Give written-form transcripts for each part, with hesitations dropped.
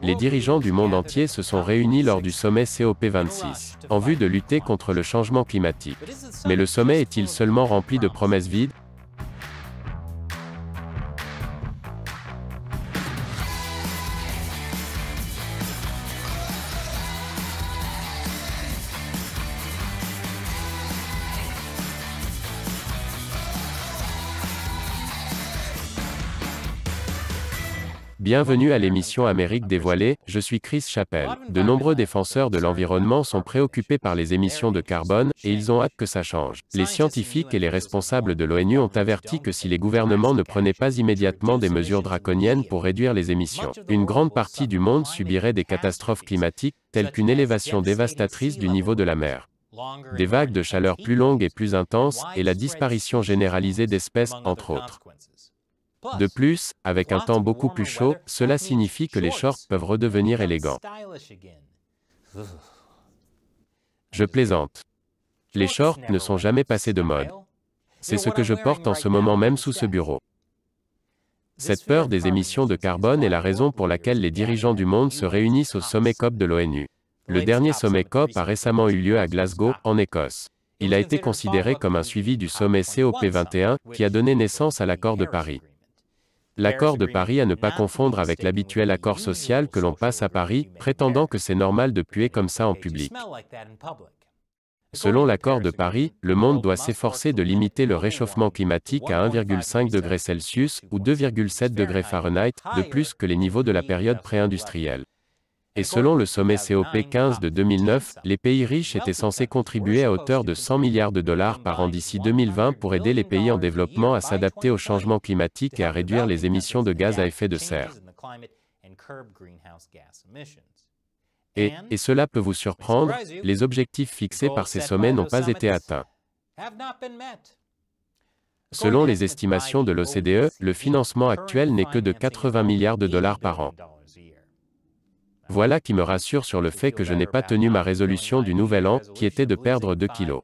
les dirigeants du monde entier se sont réunis lors du sommet COP26, en vue de lutter contre le changement climatique. Mais le sommet est-il seulement rempli de promesses vides? Bienvenue à l'émission Amérique dévoilée, je suis Chris Chappell. De nombreux défenseurs de l'environnement sont préoccupés par les émissions de carbone, et ils ont hâte que ça change. Les scientifiques et les responsables de l'ONU ont averti que si les gouvernements ne prenaient pas immédiatement des mesures draconiennes pour réduire les émissions, une grande partie du monde subirait des catastrophes climatiques, telles qu'une élévation dévastatrice du niveau de la mer, des vagues de chaleur plus longues et plus intenses, et la disparition généralisée d'espèces, entre autres. De plus, avec un temps beaucoup plus chaud, cela signifie que les shorts peuvent redevenir élégants. Je plaisante. Les shorts ne sont jamais passés de mode. C'est ce que je porte en ce moment même sous ce bureau. Cette peur des émissions de carbone est la raison pour laquelle les dirigeants du monde se réunissent au sommet COP de l'ONU. Le dernier sommet COP a récemment eu lieu à Glasgow, en Écosse. Il a été considéré comme un suivi du sommet COP21, qui a donné naissance à l'accord de Paris. L'accord de Paris à ne pas confondre avec l'habituel accord social que l'on passe à Paris, prétendant que c'est normal de puer comme ça en public. Selon l'accord de Paris, le monde doit s'efforcer de limiter le réchauffement climatique à 1,5 degré Celsius ou 2,7 degrés Fahrenheit, de plus que les niveaux de la période pré-industrielle. Et selon le sommet COP15 de 2009, les pays riches étaient censés contribuer à hauteur de 100 milliards de dollars par an d'ici 2020 pour aider les pays en développement à s'adapter au changement climatique et à réduire les émissions de gaz à effet de serre. Et cela peut vous surprendre, les objectifs fixés par ces sommets n'ont pas été atteints. Selon les estimations de l'OCDE, le financement actuel n'est que de 80 milliards de dollars par an. Voilà qui me rassure sur le fait que je n'ai pas tenu ma résolution du Nouvel An, qui était de perdre 2 kilos.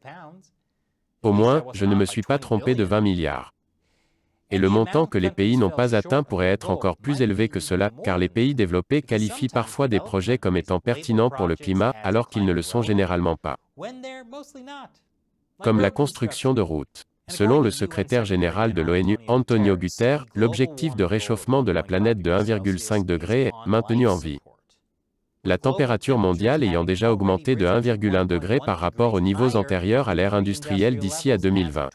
Au moins, je ne me suis pas trompé de 20 milliards. Et le montant que les pays n'ont pas atteint pourrait être encore plus élevé que cela, car les pays développés qualifient parfois des projets comme étant pertinents pour le climat, alors qu'ils ne le sont généralement pas. Comme la construction de routes. Selon le secrétaire général de l'ONU, Antonio Guterres, l'objectif de réchauffement de la planète de 1,5 degré est maintenu en vie. La température mondiale ayant déjà augmenté de 1,1 degré par rapport aux niveaux antérieurs à l'ère industrielle d'ici à 2020.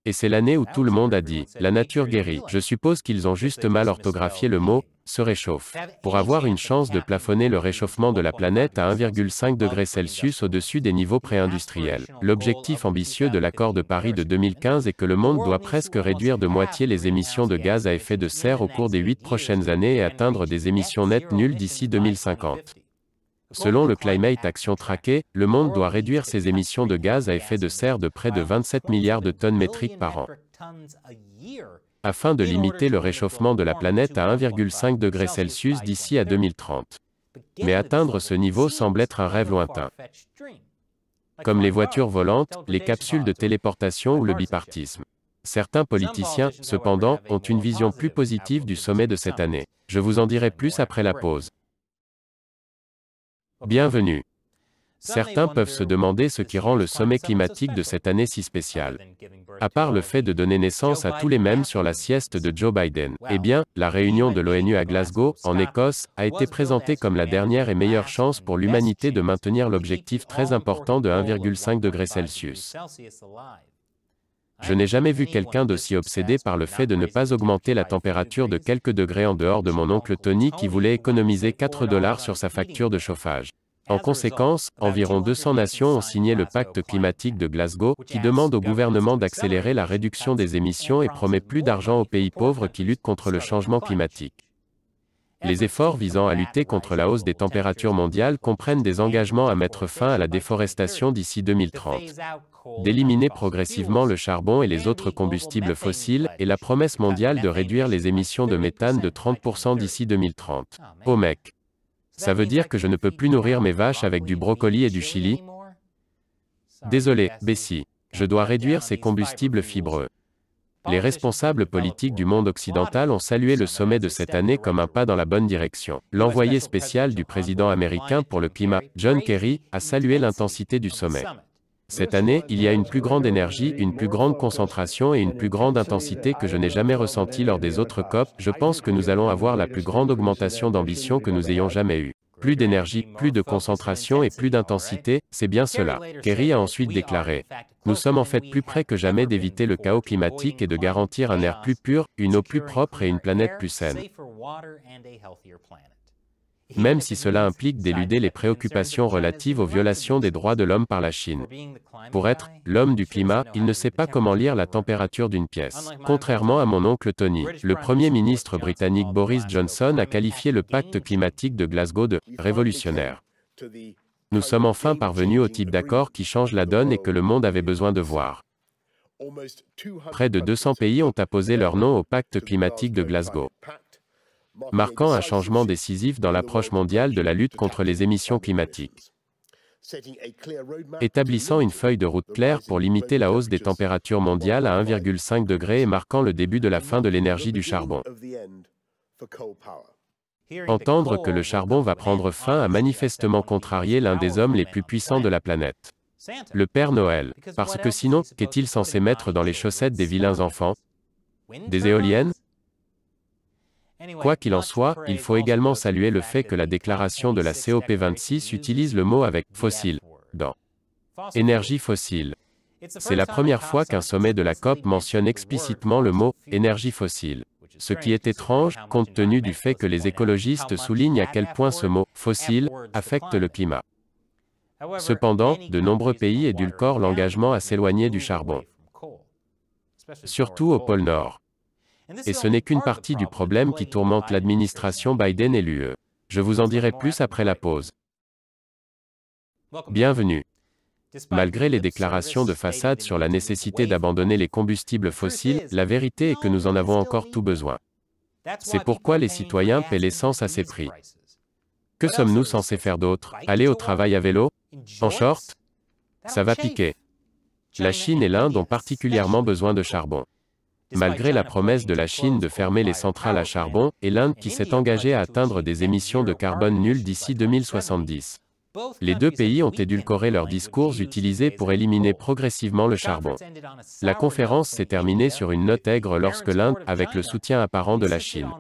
Et c'est l'année où tout le monde a dit « la nature guérit ». Je suppose qu'ils ont juste mal orthographié le mot « se réchauffe ». Pour avoir une chance de plafonner le réchauffement de la planète à 1,5 degré Celsius au-dessus des niveaux pré-industriels. L'objectif ambitieux de l'accord de Paris de 2015 est que le monde doit presque réduire de moitié les émissions de gaz à effet de serre au cours des 8 prochaines années et atteindre des émissions nettes nulles d'ici 2050. Selon le Climate Action Tracker, le monde doit réduire ses émissions de gaz à effet de serre de près de 27 milliards de tonnes métriques par an, afin de limiter le réchauffement de la planète à 1,5 degré Celsius d'ici à 2030. Mais atteindre ce niveau semble être un rêve lointain. Comme les voitures volantes, les capsules de téléportation ou le bipartisme. Certains politiciens, cependant, ont une vision plus positive du sommet de cette année. Je vous en dirai plus après la pause. Bienvenue. Certains peuvent se demander ce qui rend le sommet climatique de cette année si spécial. À part le fait de donner naissance à tous les mèmes sur la sieste de Joe Biden. Eh bien, la réunion de l'ONU à Glasgow, en Écosse, a été présentée comme la dernière et meilleure chance pour l'humanité de maintenir l'objectif très important de 1,5 degré Celsius. Je n'ai jamais vu quelqu'un d'aussi obsédé par le fait de ne pas augmenter la température de quelques degrés en dehors de mon oncle Tony qui voulait économiser 4 $ sur sa facture de chauffage. En conséquence, environ 200 nations ont signé le pacte climatique de Glasgow, qui demande au gouvernement d'accélérer la réduction des émissions et promet plus d'argent aux pays pauvres qui luttent contre le changement climatique. Les efforts visant à lutter contre la hausse des températures mondiales comprennent des engagements à mettre fin à la déforestation d'ici 2030, d'éliminer progressivement le charbon et les autres combustibles fossiles, et la promesse mondiale de réduire les émissions de méthane de 30% d'ici 2030. Oh mec! Ça veut dire que je ne peux plus nourrir mes vaches avec du brocoli et du chili? Désolé, Bessie. Je dois réduire ces combustibles fibreux. Les responsables politiques du monde occidental ont salué le sommet de cette année comme un pas dans la bonne direction. L'envoyé spécial du président américain pour le climat, John Kerry, a salué l'intensité du sommet. Cette année, il y a une plus grande énergie, une plus grande concentration et une plus grande intensité que je n'ai jamais ressentie lors des autres COP. Je pense que nous allons avoir la plus grande augmentation d'ambition que nous ayons jamais eue. Plus d'énergie, plus de concentration et plus d'intensité, c'est bien cela. Kerry a ensuite déclaré: nous sommes en fait plus près que jamais d'éviter le chaos climatique et de garantir un air plus pur, une eau plus propre et une planète plus saine. Même si cela implique d'éluder les préoccupations relatives aux violations des droits de l'homme par la Chine. Pour être l'homme du climat, il ne sait pas comment lire la température d'une pièce. Contrairement à mon oncle Tony, le Premier ministre britannique Boris Johnson a qualifié le pacte climatique de Glasgow de « révolutionnaire ». Nous sommes enfin parvenus au type d'accord qui change la donne et que le monde avait besoin de voir. Près de 200 pays ont apposé leur nom au pacte climatique de Glasgow, marquant un changement décisif dans l'approche mondiale de la lutte contre les émissions climatiques. Établissant une feuille de route claire pour limiter la hausse des températures mondiales à 1,5 degré et marquant le début de la fin de l'énergie du charbon. Entendre que le charbon va prendre fin a manifestement contrarié l'un des hommes les plus puissants de la planète, le Père Noël. Parce que sinon, qu'est-il censé mettre dans les chaussettes des vilains enfants? Des éoliennes? Quoi qu'il en soit, il faut également saluer le fait que la déclaration de la COP26 utilise le mot avec « fossile » dans « énergie fossile ». C'est la première fois qu'un sommet de la COP mentionne explicitement le mot « énergie fossile ». Ce qui est étrange, compte tenu du fait que les écologistes soulignent à quel point ce mot « fossile » affecte le climat. Cependant, de nombreux pays édulcorent l'engagement à s'éloigner du charbon, surtout au pôle Nord. Et ce n'est qu'une partie du problème qui tourmente l'administration Biden et l'UE. Je vous en dirai plus après la pause. Bienvenue. Malgré les déclarations de façade sur la nécessité d'abandonner les combustibles fossiles, la vérité est que nous en avons encore tout besoin. C'est pourquoi les citoyens paient l'essence à ces prix. Que sommes-nous censés faire d'autre? Aller au travail à vélo? En short? Ça va piquer. La Chine et l'Inde ont particulièrement besoin de charbon. Malgré la promesse de la Chine de fermer les centrales à charbon, et l'Inde qui s'est engagée à atteindre des émissions de carbone nulles d'ici 2070. Les deux pays ont édulcoré leurs discours utilisés pour éliminer progressivement le charbon. La conférence s'est terminée sur une note aigre lorsque l'Inde, avec le soutien apparent de la Chine,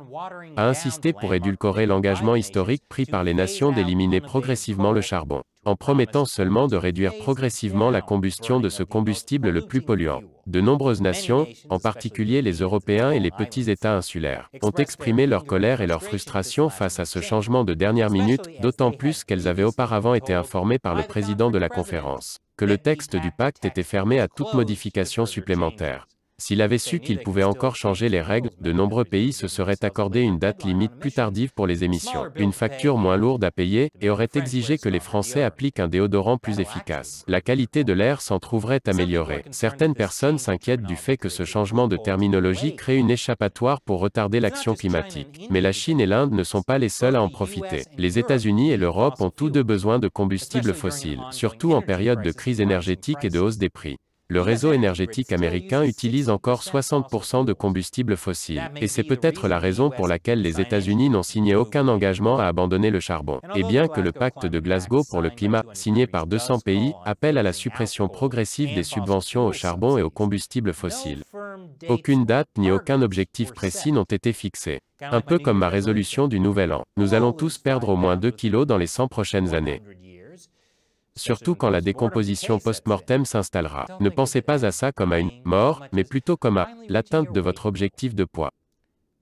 a insisté pour édulcorer l'engagement historique pris par les nations d'éliminer progressivement le charbon, en promettant seulement de réduire progressivement la combustion de ce combustible le plus polluant. De nombreuses nations, en particulier les Européens et les petits États insulaires, ont exprimé leur colère et leur frustration face à ce changement de dernière minute, d'autant plus qu'elles avaient auparavant été informées par le président de la conférence que le texte du pacte était fermé à toute modification supplémentaire. S'il avait su qu'il pouvait encore changer les règles, de nombreux pays se seraient accordé une date limite plus tardive pour les émissions, une facture moins lourde à payer, et auraient exigé que les Français appliquent un déodorant plus efficace. La qualité de l'air s'en trouverait améliorée. Certaines personnes s'inquiètent du fait que ce changement de terminologie crée une échappatoire pour retarder l'action climatique. Mais la Chine et l'Inde ne sont pas les seuls à en profiter. Les États-Unis et l'Europe ont tous deux besoin de combustibles fossiles, surtout en période de crise énergétique et de hausse des prix. Le réseau énergétique américain utilise encore 60% de combustibles fossiles, et c'est peut-être la raison pour laquelle les États-Unis n'ont signé aucun engagement à abandonner le charbon. Et bien que le pacte de Glasgow pour le climat, signé par 200 pays, appelle à la suppression progressive des subventions au charbon et aux combustibles fossiles, aucune date ni aucun objectif précis n'ont été fixés. Un peu comme ma résolution du Nouvel An. Nous allons tous perdre au moins 2 kilos dans les 100 prochaines années. Surtout quand la décomposition post-mortem s'installera. Ne pensez pas à ça comme à une mort, mais plutôt comme à l'atteinte de votre objectif de poids.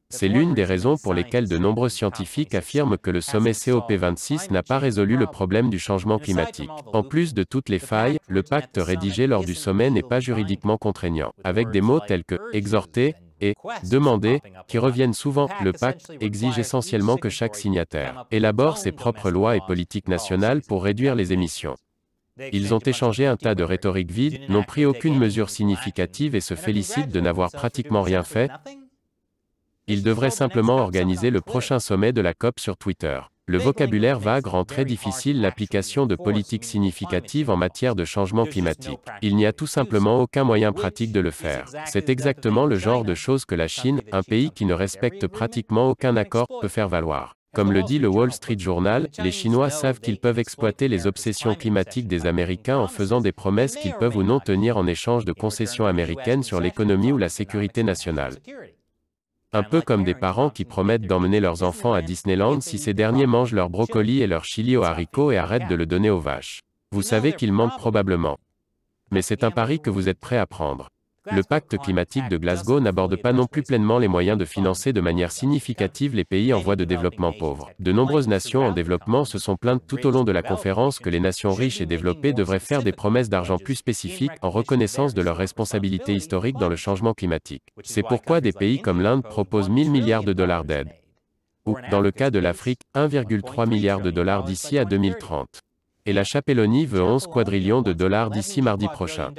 C'est l'une des raisons pour lesquelles de nombreux scientifiques affirment que le sommet COP26 n'a pas résolu le problème du changement climatique. En plus de toutes les failles, le pacte rédigé lors du sommet n'est pas juridiquement contraignant, avec des mots tels que « exhorter » et « demander » qui reviennent souvent. Le pacte exige essentiellement que chaque signataire élabore ses propres lois et politiques nationales pour réduire les émissions. Ils ont échangé un tas de rhétorique vide, n'ont pris aucune mesure significative et se félicitent de n'avoir pratiquement rien fait. Ils devraient simplement organiser le prochain sommet de la COP sur Twitter. Le vocabulaire vague rend très difficile l'application de politiques significatives en matière de changement climatique. Il n'y a tout simplement aucun moyen pratique de le faire. C'est exactement le genre de choses que la Chine, un pays qui ne respecte pratiquement aucun accord, peut faire valoir. Comme le dit le Wall Street Journal, les Chinois savent qu'ils peuvent exploiter les obsessions climatiques des Américains en faisant des promesses qu'ils peuvent ou non tenir en échange de concessions américaines sur l'économie ou la sécurité nationale. Un peu comme des parents qui promettent d'emmener leurs enfants à Disneyland si ces derniers mangent leur brocoli et leur chili aux haricots et arrêtent de le donner aux vaches. Vous savez qu'ils mentent probablement. Mais c'est un pari que vous êtes prêt à prendre. Le pacte climatique de Glasgow n'aborde pas non plus pleinement les moyens de financer de manière significative les pays en voie de développement pauvres. De nombreuses nations en développement se sont plaintes tout au long de la conférence que les nations riches et développées devraient faire des promesses d'argent plus spécifiques en reconnaissance de leur responsabilité historique dans le changement climatique. C'est pourquoi des pays comme l'Inde proposent 1000 milliards de dollars d'aide. Ou, dans le cas de l'Afrique, 1,3 milliard de dollars d'ici à 2030. Et la Chapellonie veut 11 quadrillions de dollars d'ici mardi prochain.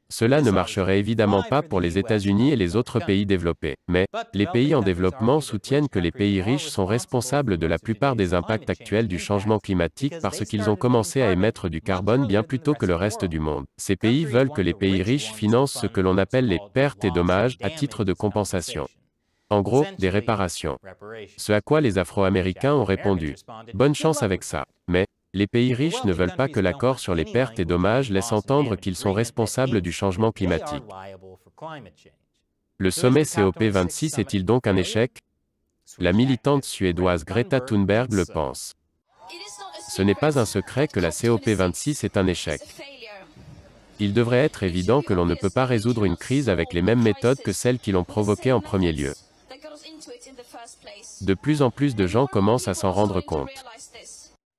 Cela ne marcherait évidemment pas pour les États-Unis et les autres pays développés. Mais, les pays en développement soutiennent que les pays riches sont responsables de la plupart des impacts actuels du changement climatique parce qu'ils ont commencé à émettre du carbone bien plus tôt que le reste du monde. Ces pays veulent que les pays riches financent ce que l'on appelle les pertes et dommages à titre de compensation. En gros, des réparations. Ce à quoi les Afro-Américains ont répondu. Bonne chance avec ça. Mais, les pays riches ne veulent pas que l'accord sur les pertes et dommages laisse entendre qu'ils sont responsables du changement climatique. Le sommet COP26 est-il donc un échec? La militante suédoise Greta Thunberg le pense. Ce n'est pas un secret que la COP26 est un échec. Il devrait être évident que l'on ne peut pas résoudre une crise avec les mêmes méthodes que celles qui l'ont provoquée en premier lieu. De plus en plus de gens commencent à s'en rendre compte.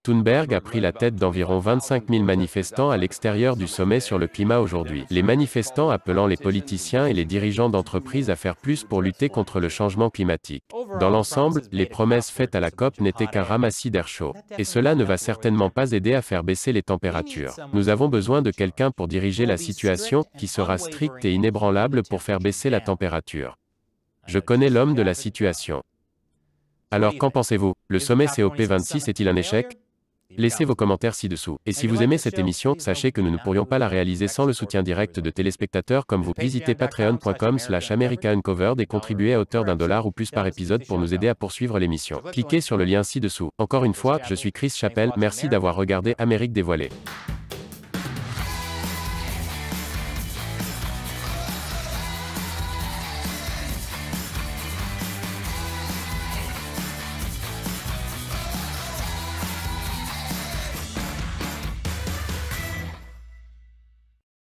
Thunberg a pris la tête d'environ 25 000 manifestants à l'extérieur du sommet sur le climat aujourd'hui. Les manifestants appelant les politiciens et les dirigeants d'entreprises à faire plus pour lutter contre le changement climatique. Dans l'ensemble, les promesses faites à la COP n'étaient qu'un ramassis d'air chaud. Et cela ne va certainement pas aider à faire baisser les températures. Nous avons besoin de quelqu'un pour diriger la situation, qui sera strict et inébranlable pour faire baisser la température. Je connais l'homme de la situation. Alors qu'en pensez-vous? Le sommet COP26 est-il un échec? Laissez vos commentaires ci-dessous. Et si vous aimez cette émission, sachez que nous ne pourrions pas la réaliser sans le soutien direct de téléspectateurs comme vous. Visitez patreon.com/AmericaUncovered et contribuez à hauteur d'$1 ou plus par épisode pour nous aider à poursuivre l'émission. Cliquez sur le lien ci-dessous. Encore une fois, je suis Chris Chappell, merci d'avoir regardé Amérique dévoilée.